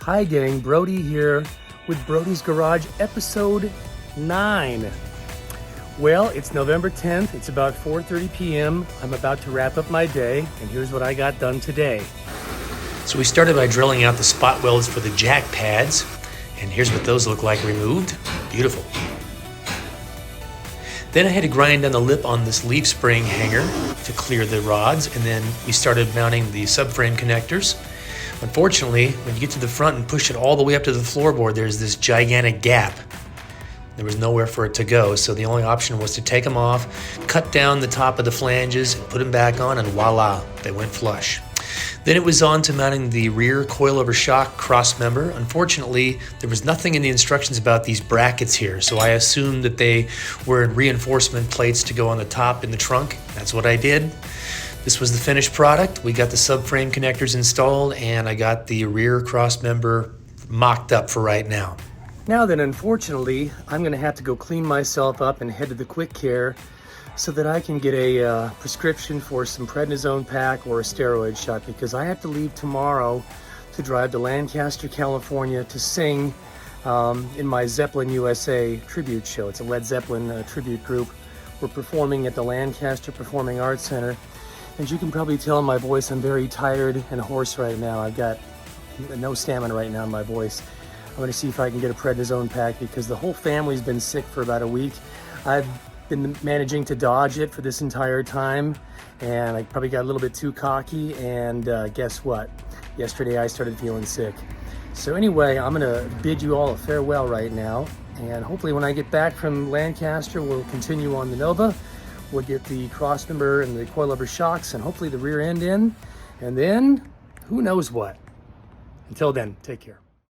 Hi gang, Brody here with Brody's Garage episode 9. Well, it's November 10th, it's about 4:30 p.m. I'm about to wrap up my day, and here's what I got done today. So we started by drilling out the spot welds for the jack pads, and here's what those look like removed. Beautiful. Then I had to grind down the lip on this leaf spring hanger to clear the rods, and then we started mounting the subframe connectors. Unfortunately, when you get to the front and push it all the way up to the floorboard, there's this gigantic gap. There was nowhere for it to go, so the only option was to take them off, cut down the top of the flanges, and put them back on, and voila, they went flush. Then it was on to mounting the rear coilover shock crossmember. Unfortunately, there was nothing in the instructions about these brackets here, so I assumed that they were reinforcement plates to go on the top in the trunk. That's what I did. This was the finished product. We got the subframe connectors installed, and I got the rear crossmember mocked up for right now. Now then, unfortunately, I'm gonna have to go clean myself up and head to the quick care so that I can get a prescription for some prednisone pack or a steroid shot, because I have to leave tomorrow to drive to Lancaster, California to sing in my Zeppelin USA tribute show. It's a Led Zeppelin tribute group. We're performing at the Lancaster Performing Arts Center. As you can probably tell in my voice, I'm very tired and hoarse right now. I've got no stamina right now in my voice. I'm gonna see if I can get a prednisone pack because the whole family's been sick for about a week. I've been managing to dodge it for this entire time, and I probably got a little bit too cocky, and guess what? Yesterday I started feeling sick. So anyway, I'm gonna bid you all a farewell right now, and hopefully when I get back from Lancaster, we'll continue on the Nova. We'll get the crossmember and the coilover shocks and hopefully the rear end in, and then who knows what. Until then, take care.